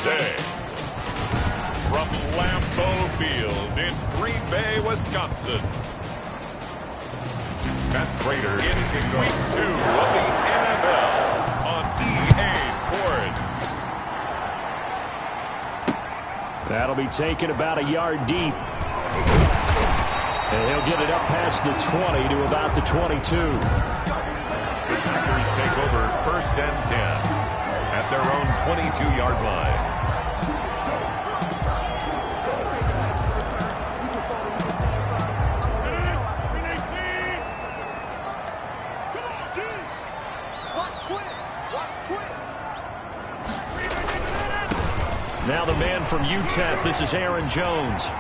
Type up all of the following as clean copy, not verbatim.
day. From Lambeau Field in Green Bay, Wisconsin. Matt Prater in Week 2 of the NFL on EA Sports. That'll be taken about a yard deep. And he'll get it up past the 20 to about the 22. The Packers take over 1st and 10 at their own 22-yard line. Now the man from UTEP, this is Aaron Jones.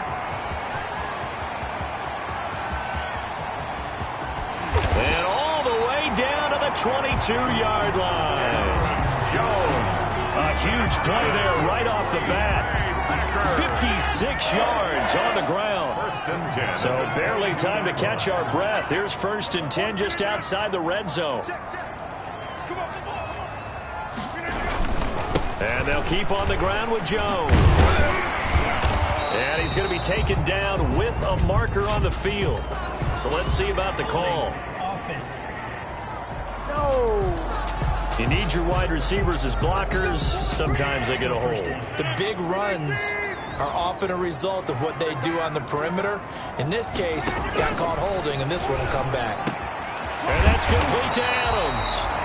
And all the way down to the 22-yard line. Jones. A huge play there right off the bat. 56 yards on the ground. 1st and 10. So barely time to catch our breath. Here's 1st and 10 just outside the red zone. And they'll keep on the ground with Jones. And he's going to be taken down with a marker on the field. So let's see about the call. Offense. No. You need your wide receivers as blockers. Sometimes they get a hold. The big runs are often a result of what they do on the perimeter. In this case, got caught holding, and this one will come back. And that's complete to Adams.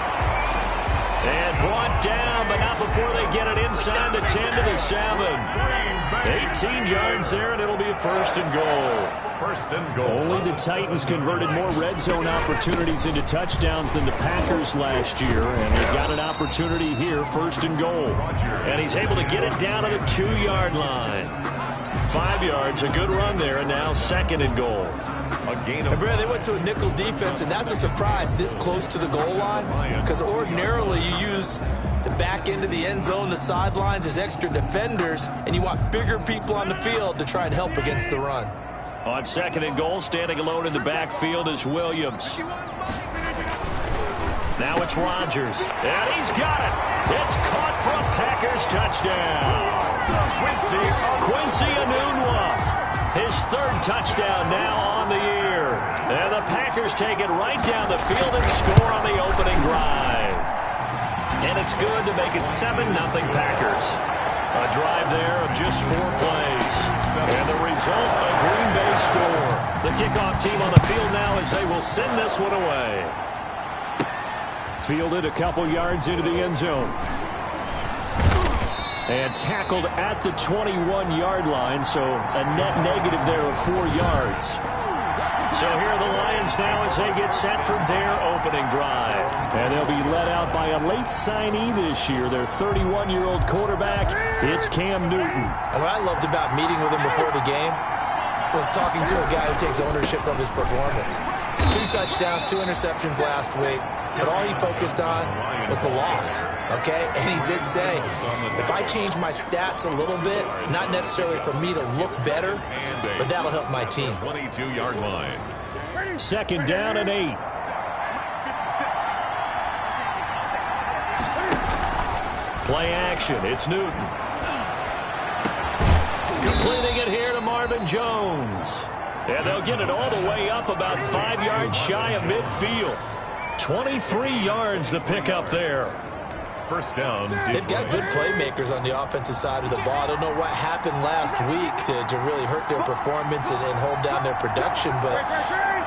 And brought down, but not before they get it inside the 10 to the 7. 18 yards there, and it'll be a 1st and goal. 1st and goal. Only the Titans converted more red zone opportunities into touchdowns than the Packers last year, and they got an opportunity here, 1st and goal. And he's able to get it down to the 2-yard line. 5 yards, a good run there, and now 2nd and goal. And Brad, they went to a nickel defense, and that's a surprise this close to the goal line, because ordinarily you use the back end of the end zone, the sidelines as extra defenders, and you want bigger people on the field to try and help against the run. On 2nd and goal, standing alone in the backfield is Williams. Now it's Rodgers, and he's got it. It's caught for a Packers touchdown. Quincy Enunwa. His 3rd touchdown now on the year. And the Packers take it right down the field and score on the opening drive. And it's good to make it 7-0 Packers. A drive there of just 4 plays. And the result, a Green Bay score. The kickoff team on the field now as they will send this one away. Fielded a couple yards into the end zone. And tackled at the 21-yard line, so a net negative there of 4 yards. So here are the Lions now as they get set for their opening drive. And they'll be led out by a late signee this year, their 31-year-old quarterback. It's Cam Newton. And what I loved about meeting with him before the game was talking to a guy who takes ownership of his performance. 2 touchdowns, 2 interceptions last week. But all he focused on was the loss, okay? And he did say, if I change my stats a little bit, not necessarily for me to look better, but that'll help my team. 22-yard line. 2nd down and 8. Play action. It's Newton. Completing it here to Marvin Jones. And they'll get it all the way up about 5 yards shy of midfield. 23 yards the pickup there. 1st down. They've got good playmakers on the offensive side of the ball. I don't know what happened last week to really hurt their performance and hold down their production, but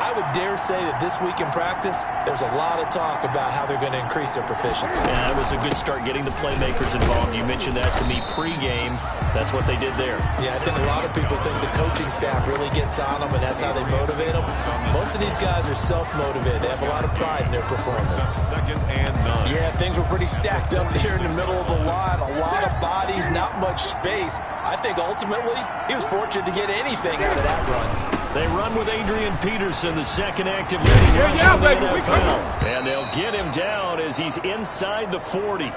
I would dare say that this week in practice, there's a lot of talk about how they're going to increase their proficiency. Yeah, it was a good start getting the playmakers involved. You mentioned that to me pregame. That's what they did there. Yeah, I think a lot of people think the coaching staff really gets on them, and that's how they motivate them. Most of these guys are self-motivated. They have a lot of pride in their performance. 2nd and 9. Yeah, things were pretty stacked up there in the middle of the line. A lot of bodies, not much space. I think ultimately he was fortunate to get anything out of that run. They run with Adrian Peterson, the 2nd active leading rusher in the NFL. And they'll get him down as he's inside the 40.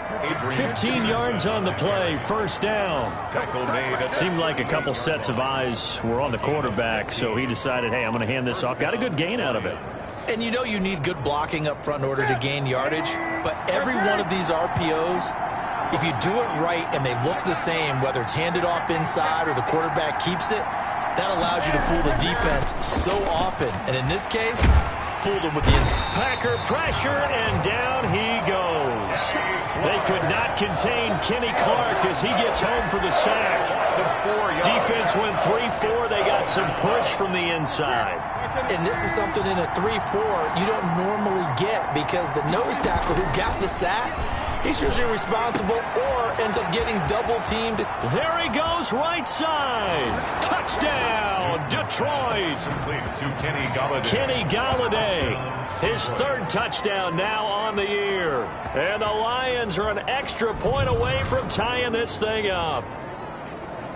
15 yards on the play, 1st down. Tackle made. Seemed like a couple sets of eyes were on the quarterback, so he decided, hey, I'm going to hand this off. Got a good gain out of it. And you know you need good blocking up front in order to gain yardage, but every one of these RPOs If you do it right and they look the same, whether it's handed off inside or the quarterback keeps it, that allows you to fool the defense so often. And in this case, fooled them with the inside. Packer pressure, and down he goes. They could not contain Kenny Clark as he gets home for the sack. Defense went 3-4. They got some push from the inside. And this is something in a 3-4 you don't normally get, because the nose tackle who got the sack, he's usually responsible or ends up getting double-teamed. There he goes, right side. Touchdown, Detroit. To Kenny Golladay. Kenny Golladay, his third touchdown now on the year. And the Lions are an extra point away from tying this thing up.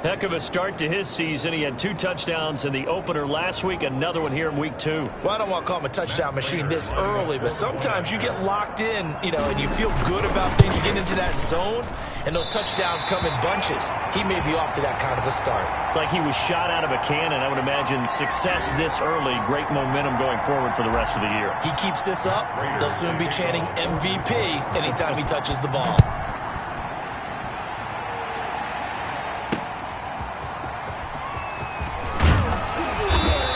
Heck of a start to his season. He had 2 touchdowns in the opener last week, another one here in week 2. Well, I don't want to call him a touchdown machine this early, but sometimes you get locked in, and you feel good about things. You get into that zone, and those touchdowns come in bunches. He may be off to that kind of a start. It's like he was shot out of a cannon. I would imagine success this early, great momentum going forward for the rest of the year. He keeps this up, they'll soon be chanting MVP anytime he touches the ball.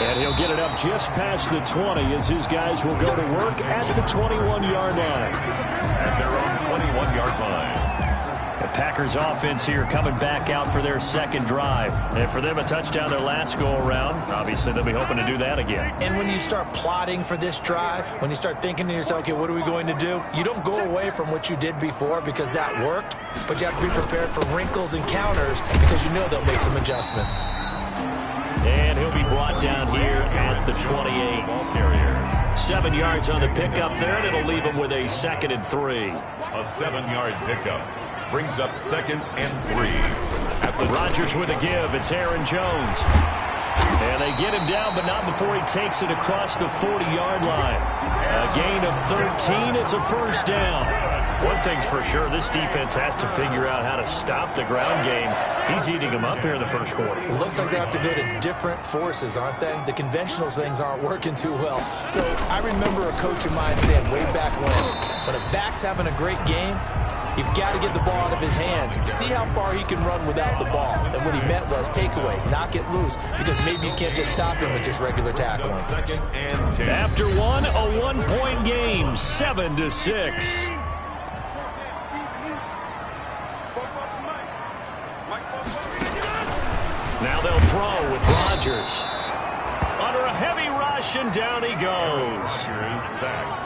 And he'll get it up just past the 20 as his guys will go to work at the 21-yard line. At their own 21-yard line. The Packers offense here coming back out for their second drive. And for them, a touchdown their last go-around. Obviously, they'll be hoping to do that again. And when you start plotting for this drive, when you start thinking to yourself, okay, what are we going to do? You don't go away from what you did before because that worked, but you have to be prepared for wrinkles and counters because you know they'll make some adjustments. And he'll be brought down here at the 28. 7 yards on the pickup there, and it'll leave him with a 2nd and 3. A 7-yard pickup brings up 2nd and 3. At the Rodgers with a give. It's Aaron Jones. And they get him down, but not before he takes it across the 40-yard line. A gain of 13. It's a first down. One thing's for sure, this defense has to figure out how to stop the ground game. He's eating them up here in the first quarter. It looks like they have to go to different forces, aren't they? The conventional things aren't working too well. So I remember a coach of mine saying way back when a back's having a great game, you've got to get the ball out of his hands. See how far he can run without the ball. And what he meant was takeaways, knock it loose, because maybe you can't just stop him with just regular tackling. 2nd and 10. After one, a 1-point game, 7-6. Now they'll throw with Rodgers. Under a heavy rush, and down he goes.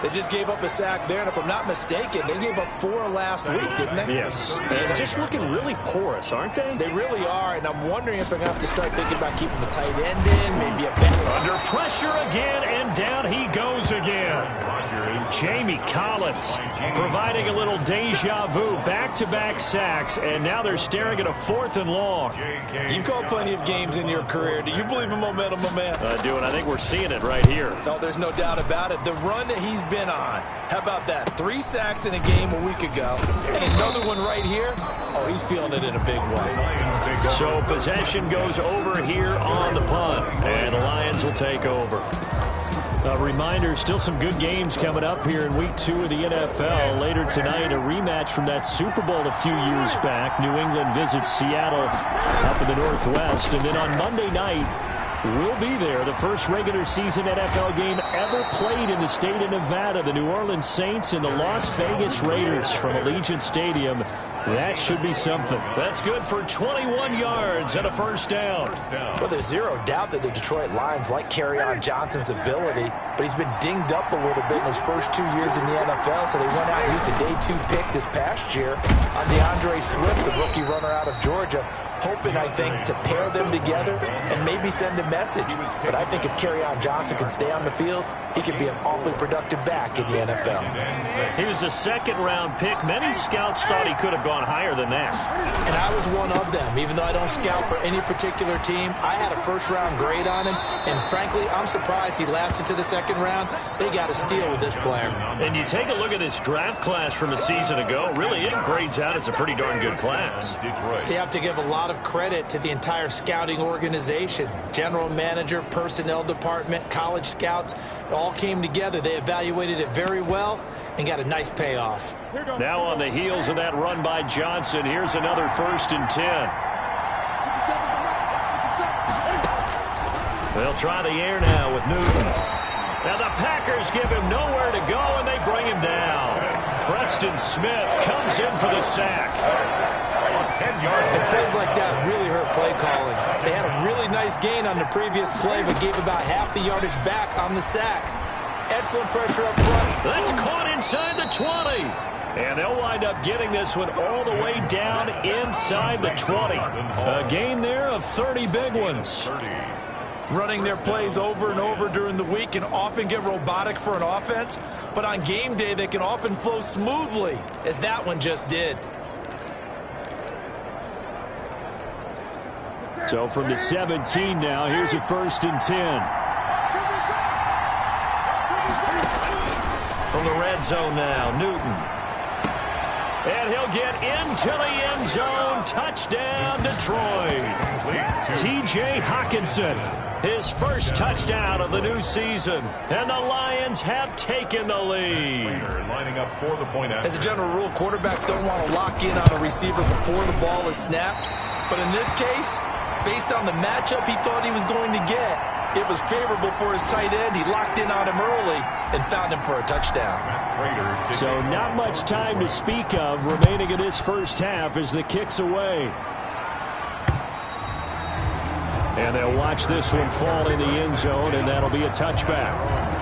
They just gave up a sack there, and if I'm not mistaken, they gave up 4 last week, didn't they? Yes. And just looking really porous, aren't they? They really are, and I'm wondering if they're going to have to start thinking about keeping the tight end in, maybe a better. Under pressure again, and down he goes again. Jamie Collins providing a little deja vu, back-to-back sacks, and now they're staring at a 4th and long. You've called plenty of games in your career. Do you believe in momentum, my man? I do, and I think we're seeing it right here. No, there's no doubt about it. The run that he's been on, how about that? 3 sacks in a game a week ago, and another one right here. Oh, he's feeling it in a big way. So possession goes over here on the punt, and the Lions will take over. A reminder, still some good games coming up here in Week 2 of the NFL. Later tonight, a rematch from that Super Bowl a few years back. New England visits Seattle up in the Northwest. And then on Monday night, we'll be there. The first regular season NFL game ever played in the state of Nevada. The New Orleans Saints and the Las Vegas Raiders from Allegiant Stadium. That should be something. That's good for 21 yards and a first down. Well, there's zero doubt that the Detroit Lions like Kerryon Johnson's ability, but he's been dinged up a little bit in his first 2 years in the NFL, so they went out and used a day 2 pick this past year on DeAndre Swift, the rookie runner out of Georgia, hoping, I think, to pair them together and maybe send a message. But I think if Kerryon Johnson can stay on the field, he could be an awfully productive back in the NFL. He was a 2nd-round pick. Many scouts thought he could have gone higher than that. And I was one of them. Even though I don't scout for any particular team, I had a first-round grade on him. And frankly, I'm surprised he lasted to the 2nd round. They got a steal with this player. And you take a look at this draft class from a season ago, really it grades out as a pretty darn good class. So you have to give a lot of credit to the entire scouting organization. General manager, personnel department, college scouts, it all came together. They evaluated it very well. and got a nice payoff. Now on the heels of that run by Johnson, here's another 1st and 10. They'll try the air now with Newton. Now the Packers give him nowhere to go, and they bring him down. Preston Smith comes in for the sack. And plays like that really hurt play calling. They had a really nice gain on the previous play, but gave about half the yardage back on the sack. Excellent pressure up front. That's caught inside the 20. And they'll wind up getting this one all the way down inside the 20. A gain there of 30 big ones. Running their plays over and over during the week can often get robotic for an offense, but on game day they can often flow smoothly, as that one just did. So from the 17 now, here's a 1st and 10. From the red zone now, Newton. And he'll get into the end zone. Touchdown, Detroit. T.J. Hockenson, his first touchdown of the new season. And the Lions have taken the lead. Lining up for the point after. As a general rule, quarterbacks don't want to lock in on a receiver before the ball is snapped. But in this case, based on the matchup he thought he was going to get, it was favorable for his tight end. He locked in on him early and found him for a touchdown. So not much time to speak of remaining in this first half as the kick's away. And they'll watch this one fall in the end zone, and that'll be a touchback.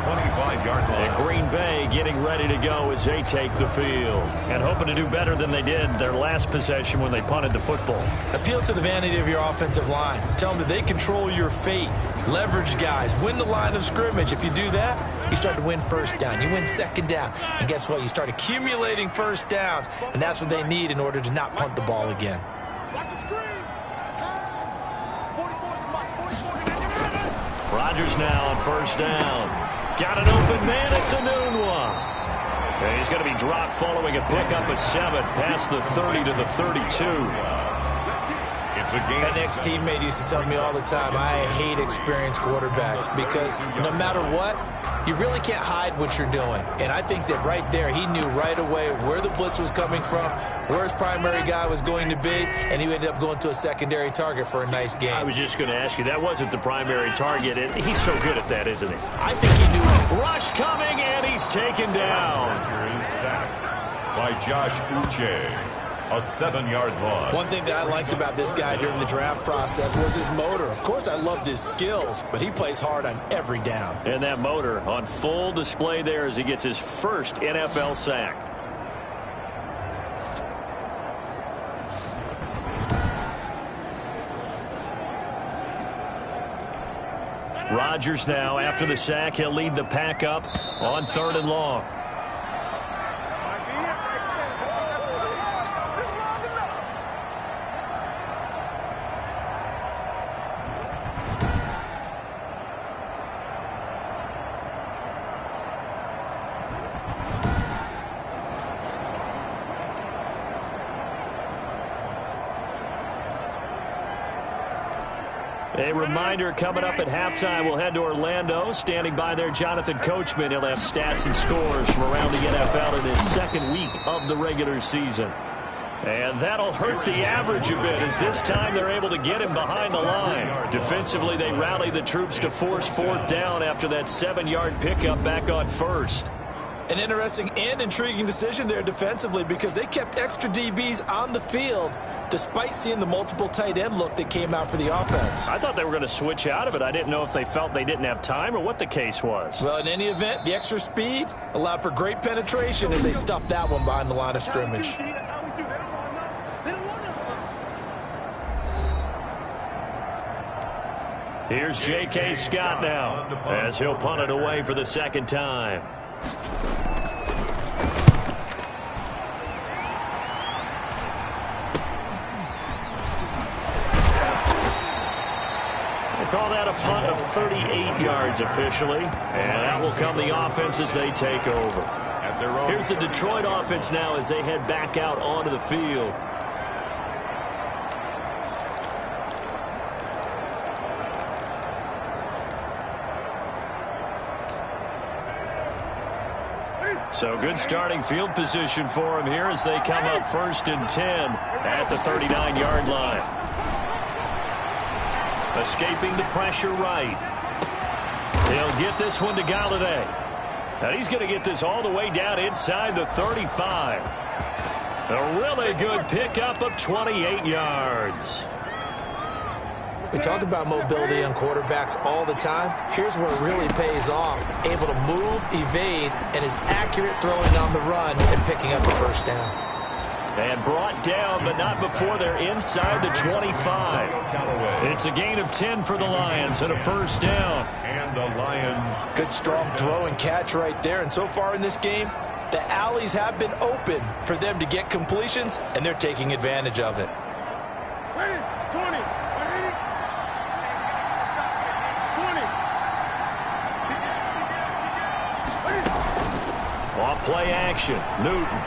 25-yard line. And Green Bay getting ready to go as they take the field. And hoping to do better than they did their last possession when they punted the football. Appeal to the vanity of your offensive line. Tell them that they control your fate. Leverage guys. Win the line of scrimmage. If you do that, you start to win first down. You win second down. And guess what? You start accumulating first downs. And that's what they need in order to not punt the ball again. Rodgers now on 1st down. Got an open man. It's Enunwa. And he's going to be dropped following a pickup of 7 past the 30 to the 32. An ex-teammate used to tell me all the time, I hate experienced quarterbacks because no matter what, you really can't hide what you're doing. And I think that right there, he knew right away where the blitz was coming from, where his primary guy was going to be, and he ended up going to a secondary target for a nice game. I was just going to ask you, that wasn't the primary target. And he's so good at that, isn't he? I think he knew it. Rush coming, and he's taken down. Is sacked by Josh Uche. A 7-yard loss. One thing that I liked about this guy during the draft process was his motor. Of course, I loved his skills, but he plays hard on every down. And that motor on full display there as he gets his first NFL sack. Rodgers now, after the sack, he'll lead the pack up on 3rd and long. A reminder coming up at halftime, we'll head to Orlando. Standing by there, Jonathan Coachman. He'll have stats and scores from around the NFL in his 2nd week of the regular season. And that'll hurt the average a bit as this time they're able to get him behind the line. Defensively, they rally the troops to force 4th down after that 7-yard pickup back on 1st. An interesting and intriguing decision there defensively because they kept extra DBs on the field despite seeing the multiple tight end look that came out for the offense. I thought they were going to switch out of it. I didn't know if they felt they didn't have time or what the case was. Well, in any event, the extra speed allowed for great penetration as they stuffed that one behind the line of scrimmage. Here's J.K. Scott now as he'll punt it away for the 2nd time. Call that a punt of 38 yards officially. And that will come the offense as they take over. Here's the Detroit offense now as they head back out onto the field. So good starting field position for him here as they come up 1st and 10 at the 39-yard line. Escaping the pressure right. He'll get this one to Galladay. And he's going to get this all the way down inside the 35. A really good pickup of 28 yards. We talk about mobility on quarterbacks all the time. Here's where it really pays off. Able to move, evade, and is accurate throwing on the run and picking up the first down. And brought down, but not before they're inside the 25. It's a gain of 10 for the Lions and a first down. And the Lions. Good strong throw and catch right there. And so far in this game, the alleys have been open for them to get completions, and they're taking advantage of it. Ready, 20. Off play action. Newton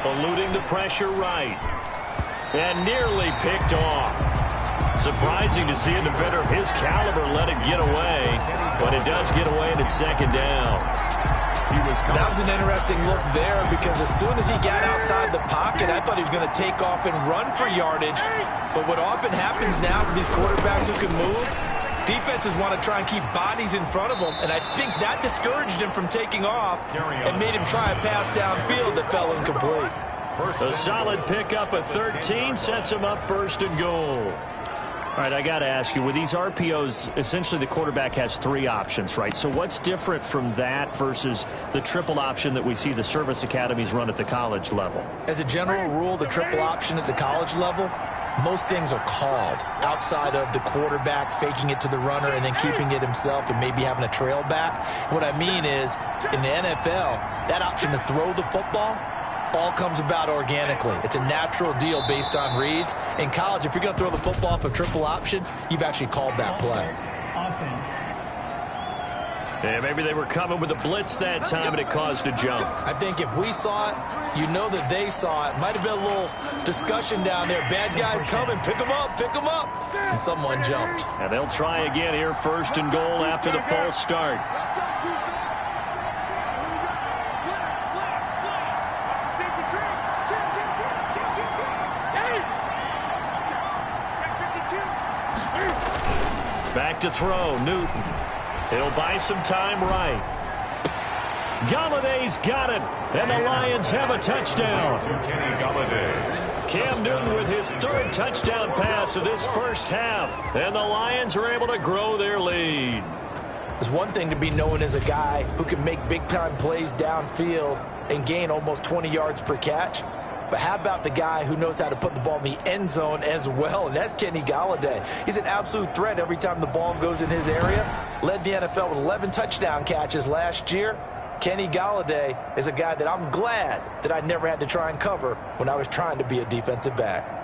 eluding the pressure right. And nearly picked off. Surprising to see a defender of his caliber let it get away. But it does get away and it's second down. That was an interesting look there because as soon as he got outside the pocket, I thought he was going to take off and run for yardage. But what often happens now for these quarterbacks who can move, defenses want to try and keep bodies in front of them, and I think that discouraged him from taking off and made him try a pass downfield that fell incomplete. A solid pickup of 13 sets him up 1st and goal. All right, I got to ask you, with these RPOs, essentially the quarterback has 3 options, right? So what's different from that versus the triple option that we see the service academies run at the college level? As a general rule, the triple option at the college level, most things are called outside of the quarterback faking it to the runner and then keeping it himself and maybe having a trail back. What I mean is, in the NFL, that option to throw the football all comes about organically. It's a natural deal based on reads. In college, if you're going to throw the football for triple option, you've actually called that play. Offense. Yeah, maybe they were coming with a blitz that time and it caused a jump. I think if we saw it, you know that they saw it. Might have been a little discussion down there. Bad guys coming, pick them up, pick them up. And someone jumped. And they'll try again here, 1st and goal after the false start. Back to throw, Newton. He'll buy some time right. Galladay's got it, and the Lions have a touchdown. Kenny Galladay. Cam Newton with his 3rd touchdown pass of this first half, and the Lions are able to grow their lead. It's one thing to be known as a guy who can make big-time plays downfield and gain almost 20 yards per catch. But how about the guy who knows how to put the ball in the end zone as well, and that's Kenny Galladay. He's an absolute threat every time the ball goes in his area. Led the NFL with 11 touchdown catches last year. Kenny Galladay is a guy that I'm glad that I never had to try and cover when I was trying to be a defensive back.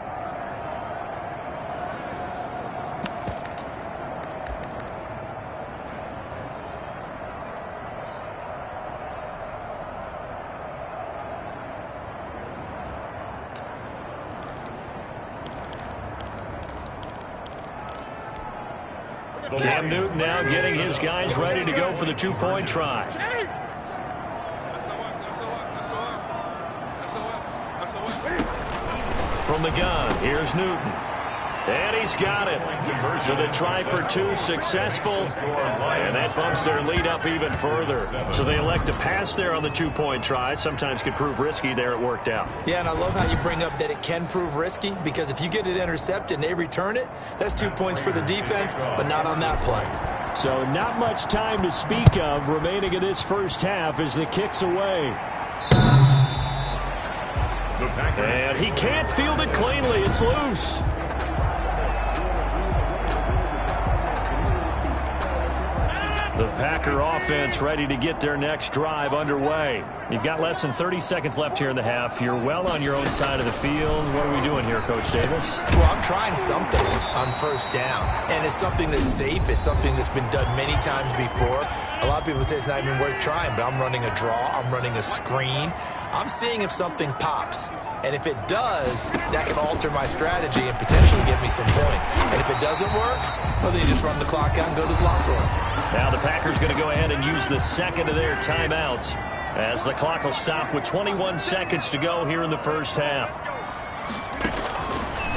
Cam Newton now getting his guys ready to go for the 2-point try. From the gun, here's Newton. And he's got it. So the try for 2 successful. And that bumps their lead up even further. So they elect to pass there on the 2-point try. Sometimes could prove risky. There it worked out. Yeah, and I love how you bring up that it can prove risky, because if you get it intercepted and they return it, that's 2 points for the defense, but not on that play. So not much time to speak of remaining in this first half as the kick's away. And he can't field it cleanly. It's loose. The Packer offense ready to get their next drive underway. You've got less than 30 seconds left here in the half. You're well on your own side of the field. What are we doing here, Coach Davis? Well, I'm trying something on 1st down, and it's something that's safe. It's something that's been done many times before. A lot of people say it's not even worth trying, but I'm running a draw. I'm running a screen. I'm seeing if something pops. And if it does, that can alter my strategy and potentially get me some points. And if it doesn't work, well, then you just run the clock out and go to the locker room. Now the Packers going to go ahead and use the second of their timeouts As the clock will stop with 21 seconds to go here in the first half.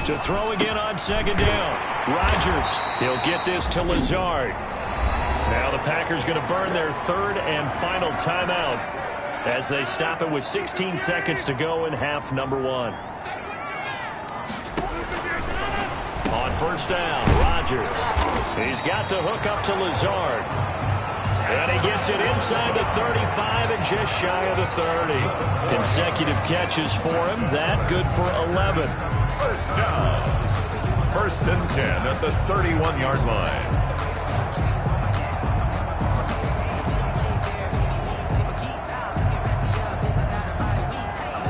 To throw again on second down. Rodgers, he'll get this to Lazard. Now the Packers going to burn their third and final timeout as they stop it with 16 seconds to go in half number one. On first down, Rodgers. He's got the hook up to Lazard. And he gets it inside the 35 and just shy of the 30. Consecutive catches for him. That good for 11. First down. First and 10 at the 31-yard line.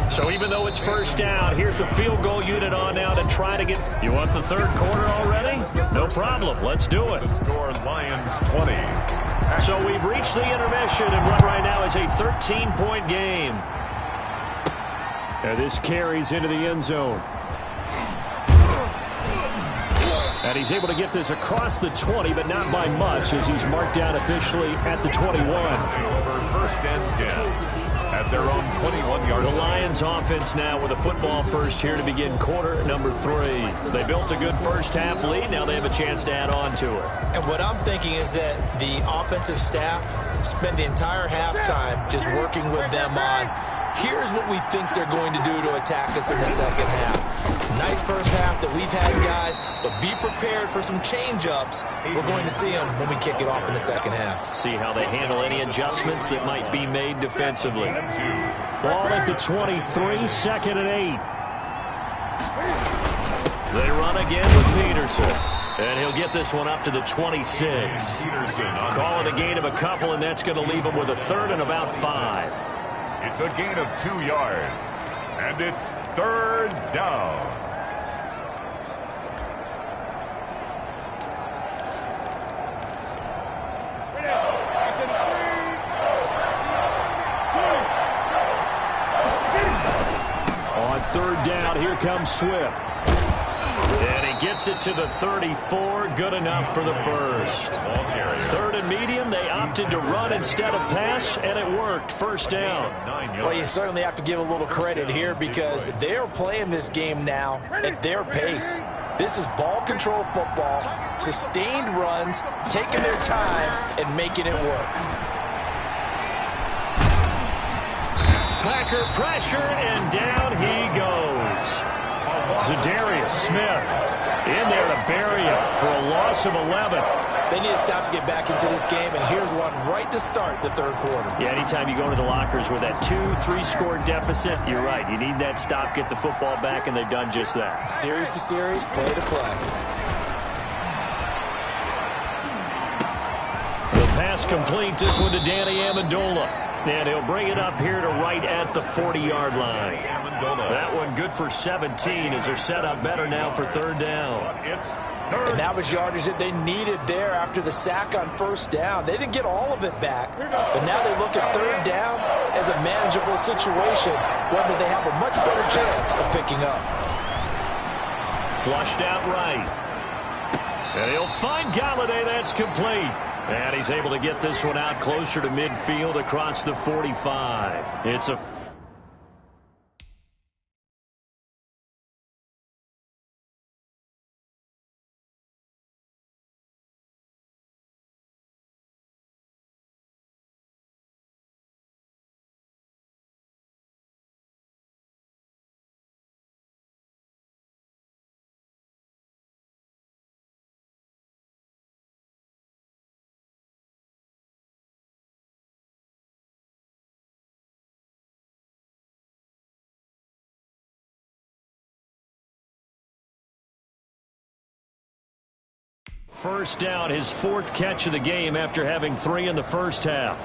So even though it's first down, here's the field goal unit on now to try to get... You want the third quarter already? No problem. Let's do it. The score, Lions 20. So we've reached the intermission, and what right now is a 13-point game. And this carries into the end zone. And he's able to get this across the 20, but not by much, as he's marked down officially at the 21. First and 10. At their own 21-yard line. The Lions offense now with a football first here to begin quarter number 3. They built a good first half lead. Now they have a chance to add on to it. And what I'm thinking is that the offensive staff spent the entire halftime just working with them on, here's what we think they're going to do to attack us in the second half. Nice first half that we've had, guys, but be prepared for some change-ups. We're going to see them when we kick it off in the second half. See how they handle any adjustments that might be made defensively. Ball at the 23, second and 8. They run again with Peterson. And he'll get this one up to the 26. Call it a gain of a couple, and that's going to leave him with a third and about 5. It's a gain of 2 yards. And it's third down. On third down, here comes Swift. And he gets it to the 34. Good enough for the first. Third and medium, they opted to run instead of pass, and it worked. First down. Well, you certainly have to give a little credit here because they're playing this game now at their pace. This is ball control football, sustained runs, taking their time, and making it work. Packer pressure, and down he goes. Za'Darius Smith in there to bury him for a loss of 11. They need to stop to get back into this game, and here's one right to start the third quarter. Yeah, anytime you go to the lockers with that 2-3 score deficit, you're right. You need that stop, get the football back, and they've done just that. Series to series, play to play. The pass complete, this one to Danny Amendola. And he'll bring it up here to right at the 40-yard line. That one good for 17 as they're set up better now for third down. And that was yardage that they needed there after the sack on first down. They didn't get all of it back, but now they look at third down as a manageable situation, one that they have a much better chance of picking up. Flushed out right. And he'll find Galladay. That's complete. And he's able to get this one out closer to midfield across the 45. It's a... First down, his 4th catch of the game after having 3 in the first half.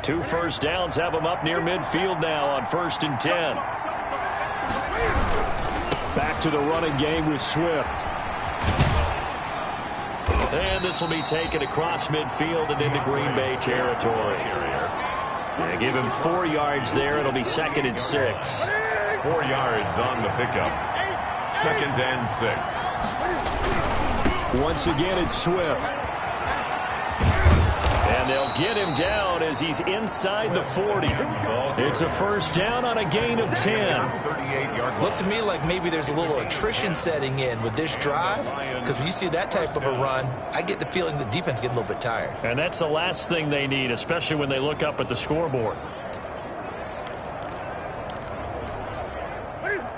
Two first downs have him up near midfield now on 1st and 10. Back to the running game with Swift. And this will be taken across midfield and into Green Bay territory. Yeah, give him 4 yards there. It'll be 2nd and 6. 4 yards on the pickup. 2nd and 6. Once again, it's Swift. And they'll get him down as he's inside the 40. It's a first down on a gain of 10. Looks to me like maybe there's a little attrition setting in with this drive, because when you see that type of a run, I get the feeling the defense getting a little bit tired. And that's the last thing they need, especially when they look up at the scoreboard.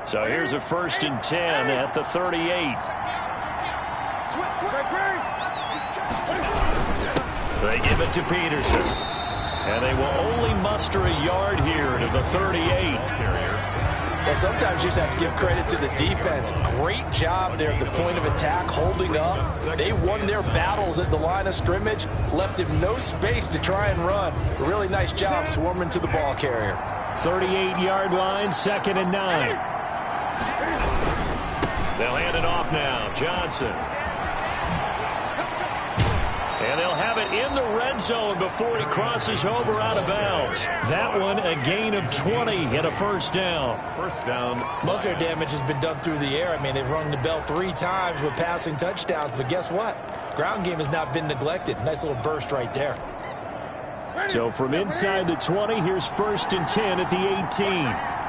So here's a 1st and 10 at the 38. They give it to Peterson. And they will only muster a yard here to the 38. Well, sometimes you just have to give credit to the defense. Great job there at the point of attack, holding up. They won their battles at the line of scrimmage, left him no space to try and run. A really nice job swarming to the ball carrier. 38-yard line, 2nd and 9. They'll hand it off now. Johnson. And they'll have it in the red zone before he crosses over out of bounds. That one a gain of 20 and a first down. First down. Most of their damage has been done through the air. I mean, they've rung the bell 3 times with passing touchdowns. But guess what? Ground game has not been neglected. Nice little burst right there. So from inside the 20, here's 1st and 10 at the 18.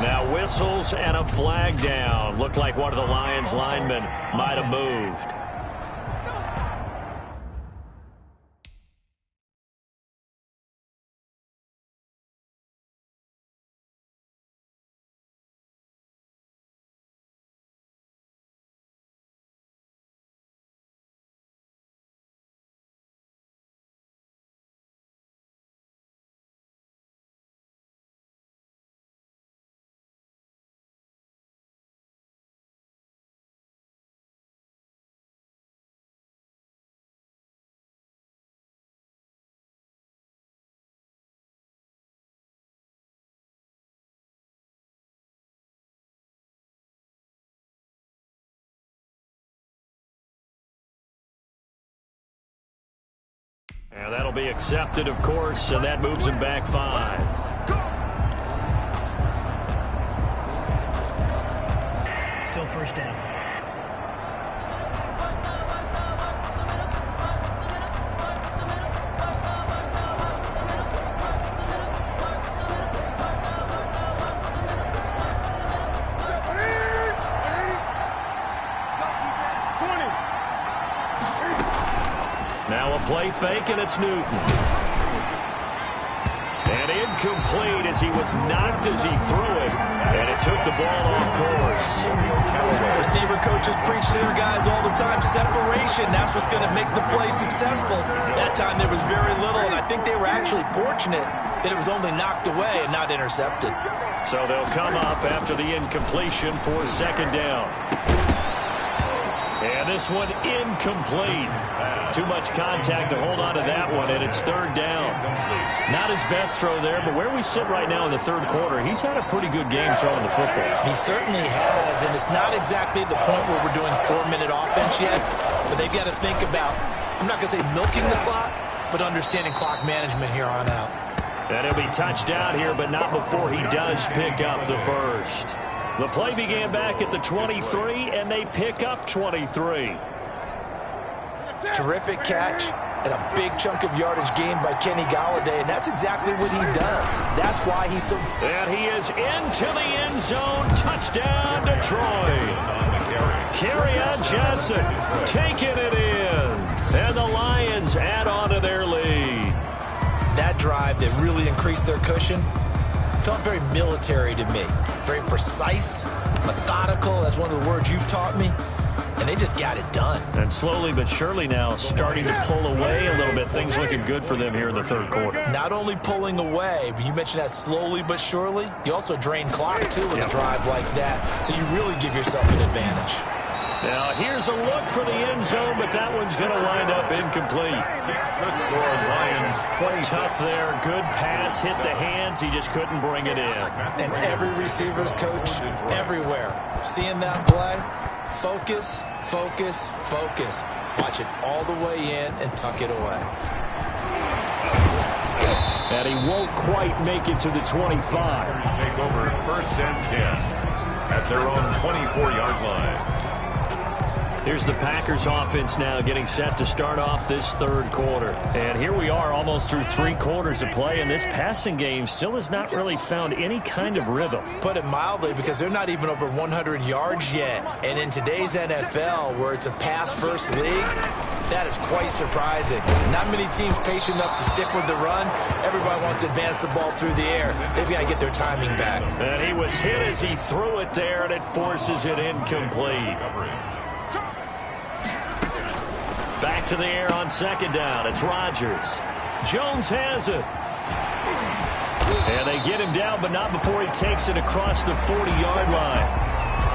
Now whistles and a flag down. Looked like one of the Lions linemen might have moved. And that'll be accepted, of course, and that moves him back 5. Still first down. Now a play fake, and it's Newton. And incomplete as he was knocked as he threw it, and it took the ball off course. Receiver coaches preach to their guys all the time. Separation, that's what's going to make the play successful. That time there was very little, and I think they were actually fortunate that it was only knocked away and not intercepted. So they'll come up after the incompletion for 2nd down. And this one incomplete. Too much contact to hold on to that one, and it's 3rd down. Not his best throw there, but where we sit right now in the 3rd quarter, he's had a pretty good game throwing the football. He certainly has, and it's not exactly the point where we're doing 4-minute offense yet, but they've got to think about, I'm not going to say milking the clock, but understanding clock management here on out. And he'll be touched out here, but not before he does pick up the first. The play began back at the 23, and they pick up 23. Terrific catch and a big chunk of yardage gained by Kenny Golladay, and that's exactly what he does. That's why he's so... And he is into the end zone. Touchdown, Detroit. Kerryon Johnson taking it in. And the Lions add on to their lead. That drive that really increased their cushion felt very military to me. Very precise, methodical. That's one of the words you've taught me. And they just got it done. And slowly but surely now starting to pull away a little bit. Things looking good for them here in the 3rd quarter. Not only pulling away, but you mentioned that slowly but surely. You also drain clock, too, with a drive like that. So you really give yourself an advantage. Now here's a look for the end zone, but that one's going to wind up incomplete. The score, Lions 20. Tough there. Good pass. Hit the hands. He just couldn't bring it in. And every receiver's coach everywhere. Seeing that play, focus, focus, focus. Watch it all the way in and tuck it away. And he won't quite make it to the 25. Packers take over 1st and 10 at their own 24-yard line. Here's the Packers offense now getting set to start off this third quarter. And here we are almost through 3 quarters of play, and this passing game still has not really found any kind of rhythm. Put it mildly, because they're not even over 100 yards yet. And in today's NFL, where it's a pass-first league, that is quite surprising. Not many teams patient enough to stick with the run. Everybody wants to advance the ball through the air. They've got to get their timing back. And he was hit as he threw it there, and it forces it incomplete. Back to the air on 2nd down. It's Rodgers. Jones has it. And they get him down, but not before he takes it across the 40-yard line.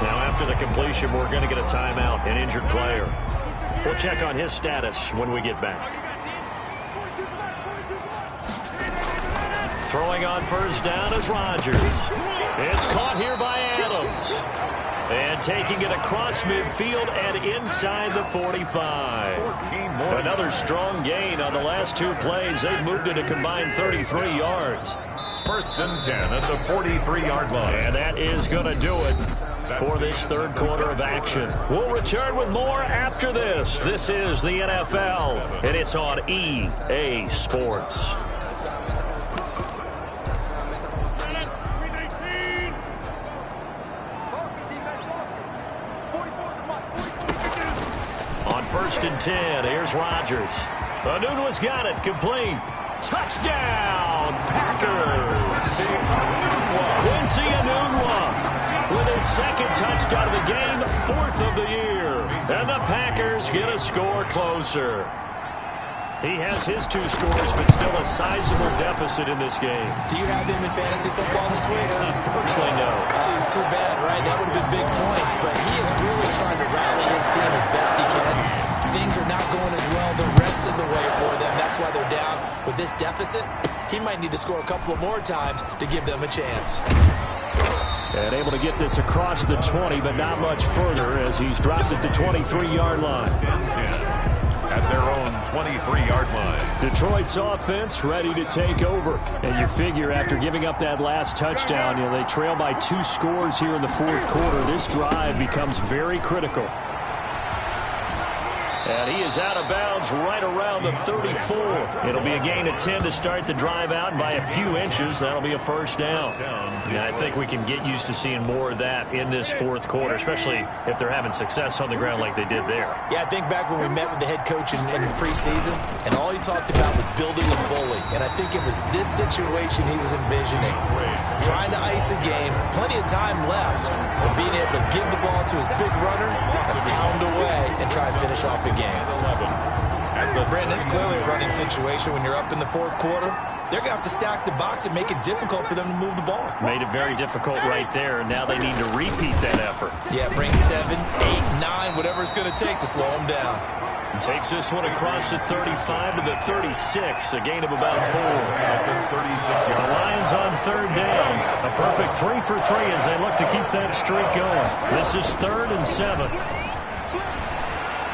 Now, after the completion, we're going to get a timeout, an injured player. We'll check on his status when we get back. Throwing on 1st down is Rodgers. It's caught here by Adams. And taking it across midfield and inside the 45. Another strong gain on the last 2 plays. They've moved it a combined 33 yards. 1st and 10 at the 43-yard line. And that is going to do it for this third quarter of action. We'll return with more after this. This is the NFL, and it's on EA Sports. On 1st and 10, here's Rodgers. Enunwa's got it, complete. Touchdown, Packers! Quincy Enunwa with his 2nd touchdown of the game, 4th of the year. And the Packers get a score closer. He has his 2 scores, but still a sizable deficit in this game. Do you have him in fantasy football this week? Unfortunately, no. It's too bad, right? That would have been big points, but he is really trying to rally his team as best he can. Things are not going as well the rest of the way for them. That's why they're down with this deficit. He might need to score a couple of more times to give them a chance. And able to get this across the 20, but not much further as he's dropped it to 23-yard line. At their own 23-yard line. Detroit's offense ready to take over. And you figure after giving up that last touchdown, they trail by 2 scores here in the 4th quarter. This drive becomes very critical. And he is out of bounds right around the 34. It'll be a gain of 10 to start the drive out, and by a few inches, that'll be a 1st down. And I think we can get used to seeing more of that in this 4th quarter, especially if they're having success on the ground like they did there. Yeah, I think back when we met with the head coach in the preseason, and all he talked about was building a bully. And I think it was this situation he was envisioning. Trying to ice a game, plenty of time left, but being able to give the ball to his big runner and pound away and try and finish off a game. Brandon, it's clearly a running situation when you're up in the 4th quarter. They're going to have to stack the box and make it difficult for them to move the ball. Made it very difficult right there, and now they need to repeat that effort. Yeah, bring 7, 8, 9, whatever it's going to take to slow them down. Takes this one across the 35 to the 36, a gain of about 4. The Lions on 3rd down. A perfect 3 for 3 as they look to keep that streak going. This is 3rd and 7.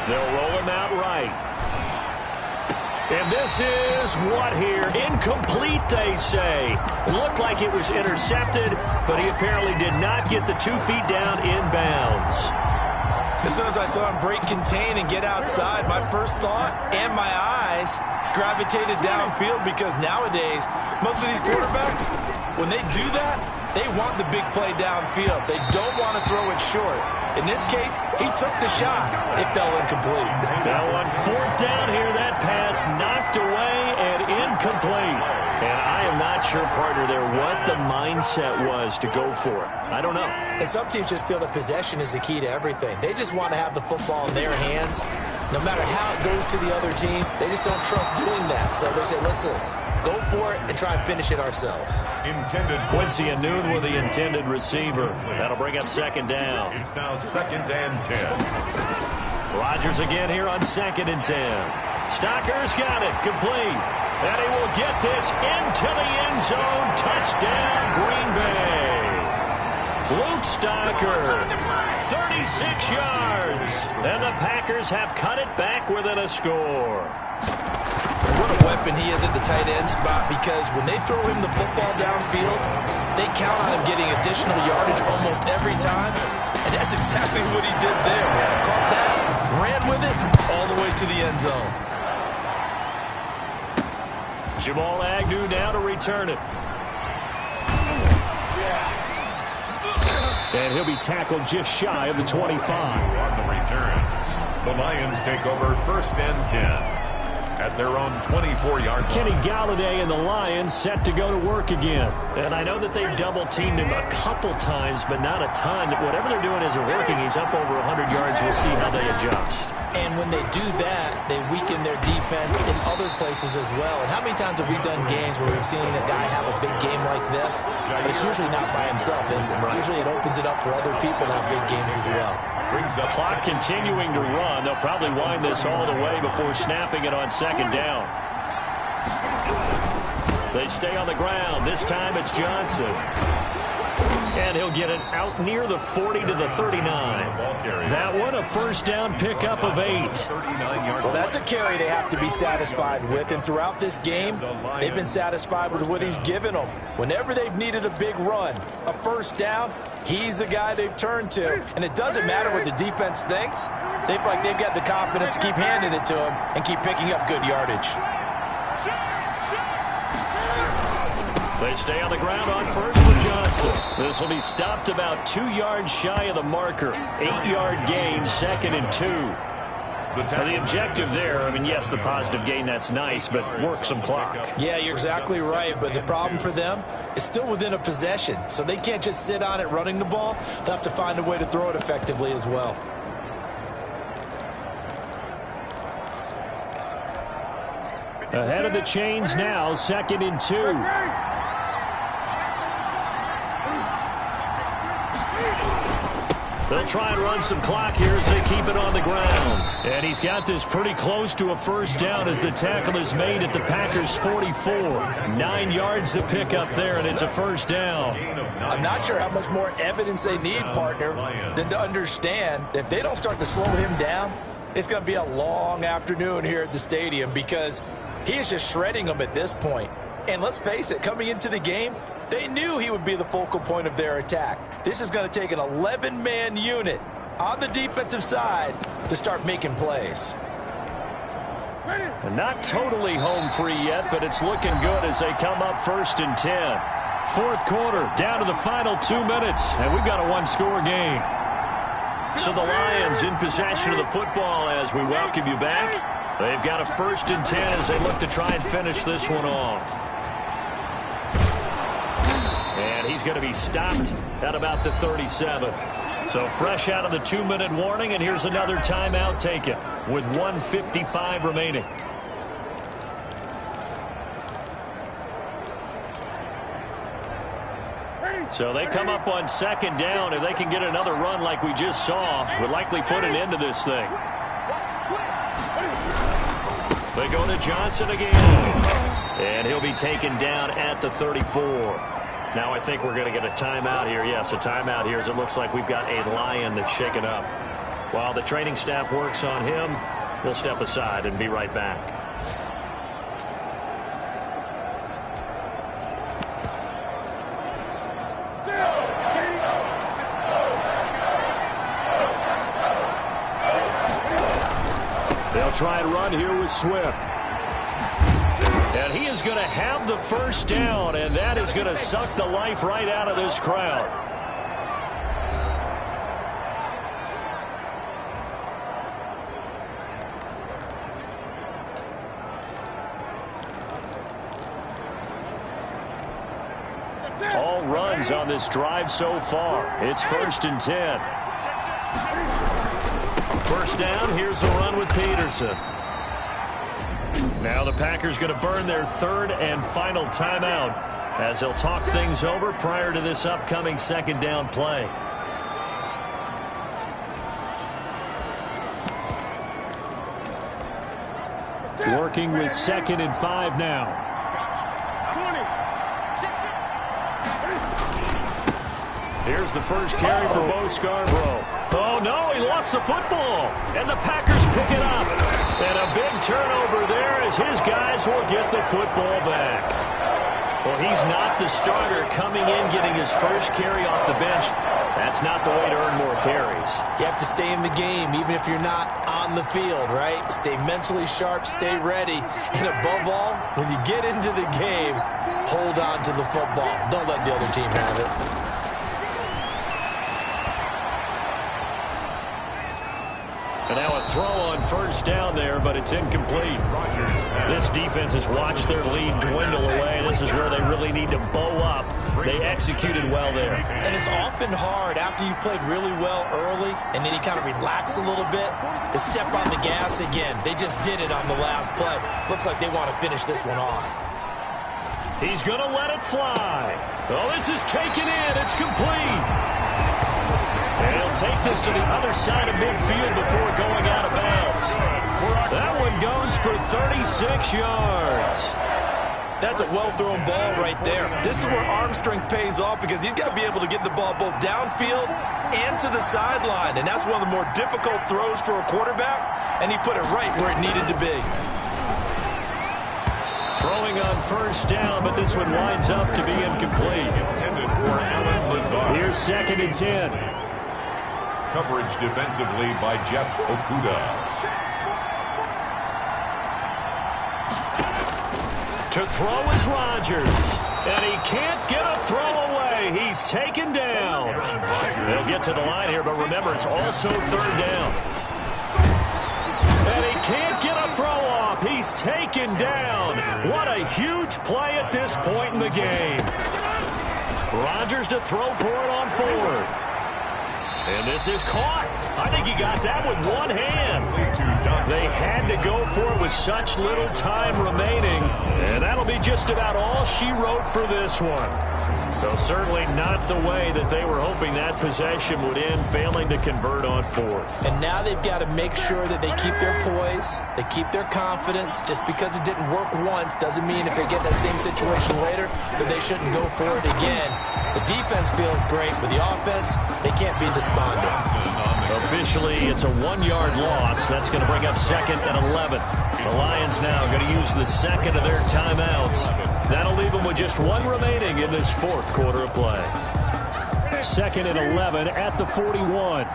They'll roll him out right. And this is what here? Incomplete, they say. Looked like it was intercepted, but he apparently did not get the 2 feet down inbounds. As soon as I saw him break contain and get outside, my first thought and my eyes gravitated downfield, because nowadays, most of these quarterbacks, when they do that, they want the big play downfield. They don't want to throw it short. In this case, he took the shot. It fell incomplete. Now on 4th down here, that pass knocked away and incomplete. And I am not sure, partner, there what the mindset was to go for it. I don't know. And some teams just feel that possession is the key to everything. They just want to have the football in their hands. No matter how it goes to the other team, they just don't trust doing that. So they say, listen, go for it and try and finish it ourselves. Quincy Enunwa with the intended receiver. That'll bring up 2nd down. It's now 2nd and 10. Rodgers again here on 2nd and 10. Stocker's got it, complete. And he will get this into the end zone. Touchdown, Green Bay. Lutz Stocker. 36 yards. And the Packers have cut it back within a score. What a weapon he is at the tight end spot, because when they throw him the football downfield, they count on him getting additional yardage almost every time. And that's exactly what he did there. Caught that, ran with it, all the way to the end zone. Jamal Agnew now to return it. And he'll be tackled just shy of the 25. On the return, the Lions take over 1st and 10 at their own 24-yard line. Kenny Galladay and the Lions set to go to work again. And I know that they've double-teamed him a couple times, but not a ton. Whatever they're doing isn't working. He's up over 100 yards. We'll see how they adjust. And when they do that, they weaken their defense in other places as well. And how many times have we done games where we've seen a guy have a big game like this? But it's usually not by himself, is it? Usually it opens it up for other people to have big games as well. Brings up Clock continuing to run. They'll probably wind this all the way before snapping it on 2nd down. They stay on the ground. This time it's Johnson. And he'll get it out near the 40 to the 39. That one a 1st down pickup of 8. Well, that's a carry they have to be satisfied with. And throughout this game, they've been satisfied with what he's given them. Whenever they've needed a big run, a 1st down, he's the guy they've turned to. And it doesn't matter what the defense thinks. They've got the confidence to keep handing it to him and keep picking up good yardage. They stay on the ground on 1st with Johnson. This will be stopped about 2 yards shy of the marker. 8-yard gain, 2nd and 2. Now the objective there, I mean, yes, the positive gain, that's nice, but work some clock. Yeah, you're exactly right, but the problem for them is still within a possession, so they can't just sit on it running the ball. They'll have to find a way to throw it effectively as well. Ahead of the chains now, 2nd and 2. They'll try and run some clock here as they keep it on the ground. And he's got this pretty close to a 1st down as the tackle is made at the Packers' 44. 9 yards to pick up there, and it's a 1st down. I'm not sure how much more evidence they need, partner, than to understand that if they don't start to slow him down, it's going to be a long afternoon here at the stadium, because he is just shredding them at this point. And let's face it, coming into the game, they knew he would be the focal point of their attack. This is going to take an 11-man unit on the defensive side to start making plays. And not totally home free yet, but it's looking good as they come up 1st and 10. 4th quarter, down to the final 2 minutes, and we've got a 1-score game. So the Lions in possession of the football as we welcome you back. They've got a 1st and 10 as they look to try and finish this one off. And he's going to be stopped at about the 37. So fresh out of the 2-minute warning, and here's another timeout taken with 1:55 remaining. So they come up on 2nd down. If they can get another run like we just saw, would likely put an end to this thing. They go to Johnson again. And he'll be taken down at the 34. Now I think we're going to get a timeout here. Yes, a timeout here as it looks like we've got a Lion that's shaken up. While the training staff works on him, we'll step aside and be right back. They'll try and run here with Swift. And he is going to have the 1st down, and that is going to suck the life right out of this crowd. All runs on this drive so far. It's 1st and 10. 1st down, here's a run with Peterson. Now the Packers going to burn their 3rd and final timeout as they'll talk things over prior to this upcoming 2nd down play. Working with 2nd and 5 now. Here's the first carry for Bo Scarborough. Oh, no, he lost the football. And the Packers pick it up. And a big turnover there as his guys will get the football back. Well, he's not the starter coming in, getting his first carry off the bench. That's not the way to earn more carries. You have to stay in the game, even if you're not on the field, right? Stay mentally sharp, stay ready. And above all, when you get into the game, hold on to the football. Don't let the other team have it. And now a throw on first down there, but it's incomplete. This defense has watched their lead dwindle away. This is where they really need to bow up. They executed well there. And it's often hard after you've played really well early and then you kind of relax a little bit to step on the gas again. They just did it on the last play. Looks like they want to finish this one off. He's going to let it fly. Oh, this is taken in. It's complete. And he'll take this to the other side of midfield before going out of bounds. That one goes for 36 yards. That's a well-thrown ball right there. This is where arm strength pays off because he's got to be able to get the ball both downfield and to the sideline. And that's one of the more difficult throws for a quarterback. And he put it right where it needed to be. Throwing on first down, but this one winds up to be incomplete. Here's 2nd and 10. Coverage defensively by Jeff Okudah. To throw is Rodgers. And he can't get a throw away. He's taken down. They'll get to the line here, but remember, it's also 3rd down. And he can't get a throw off. He's taken down. What a huge play at this point in the game. Rodgers to throw for it on 4th. And this is caught. I think he got that with one hand. They had to go for it with such little time remaining. And that'll be just about all she wrote for this one. Though certainly not the way that they were hoping that possession would end, failing to convert on 4th. And now they've got to make sure that they keep their poise, they keep their confidence. Just because it didn't work once doesn't mean if they get that same situation later that they shouldn't go for it again. The defense feels great, but the offense, they can't be despondent. Officially, it's a 1-yard loss. That's going to bring up 2nd and 11. The Lions now going to use the 2nd of their timeouts. That'll leave them with just 1 remaining in this 4th quarter of play. 2nd and 11 at the 41.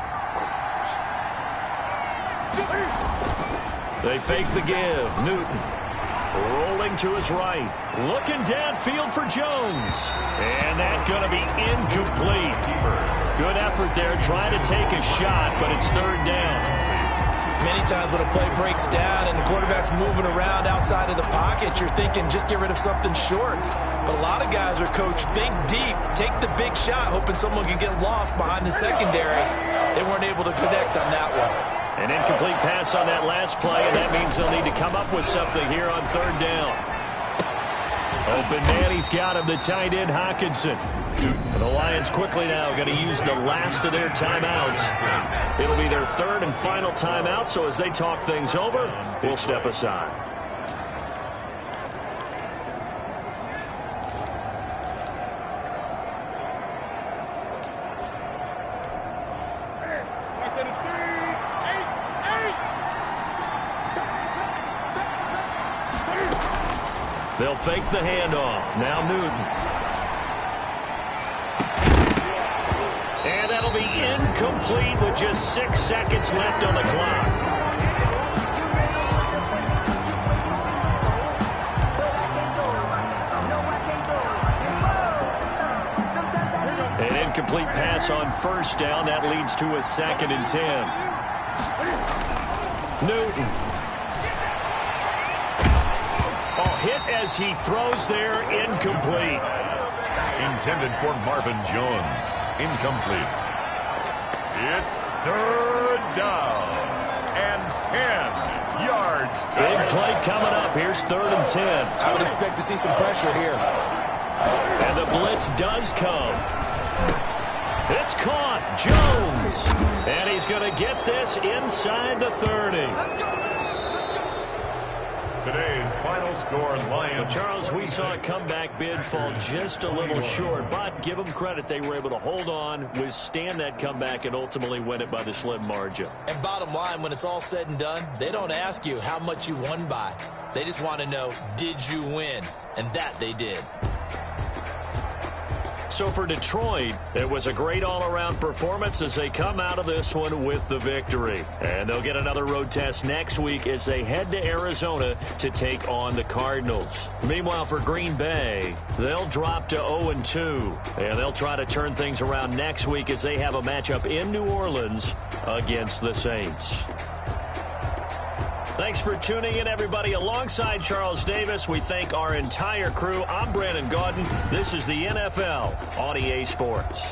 They fake the give. Newton rolling to his right. Looking downfield for Jones. And that's going to be incomplete. Good effort there trying to take a shot, but it's 3rd down. Many times when a play breaks down and the quarterback's moving around outside of the pocket, you're thinking just get rid of something short. But a lot of guys are coached, think deep, take the big shot, hoping someone can get lost behind the secondary. They weren't able to connect on that one. An incomplete pass on that last play, and that means they'll need to come up with something here on 3rd down. Open man, he's got him, the tight end Hockenson. And the Lions quickly now going to use the last of their timeouts. It'll be their 3rd and final timeout, so as they talk things over, we'll step aside. They'll fake the handoff. Now Newton. And that'll be incomplete with just 6 seconds left on the clock. An incomplete pass on first down. That leads to a 2nd and 10. Newton. Oh, hit as he throws there. Incomplete. Intended for Marvin Jones. Incomplete. It's 3rd down and 10 yards. Big play coming up. Here's 3rd and 10. I would expect to see some pressure here. And the blitz does come. It's caught. Jones. And he's going to get this inside the 30. today's final score, Lions. Well, Charles, we saw a comeback bid fall just a little short, but give them credit. They were able to hold on, withstand that comeback, and ultimately win it by the slim margin. And bottom line, when it's all said and done, they don't ask you how much you won by. They just want to know, did you win? And that they did. So for Detroit, it was a great all-around performance as they come out of this one with the victory. And they'll get another road test next week as they head to Arizona to take on the Cardinals. Meanwhile, for Green Bay, they'll drop to 0-2. And they'll try to turn things around next week as they have a matchup in New Orleans against the Saints. Thanks for tuning in, everybody. Alongside Charles Davis, we thank our entire crew. I'm Brandon Gaudin. This is the NFL on EA Sports.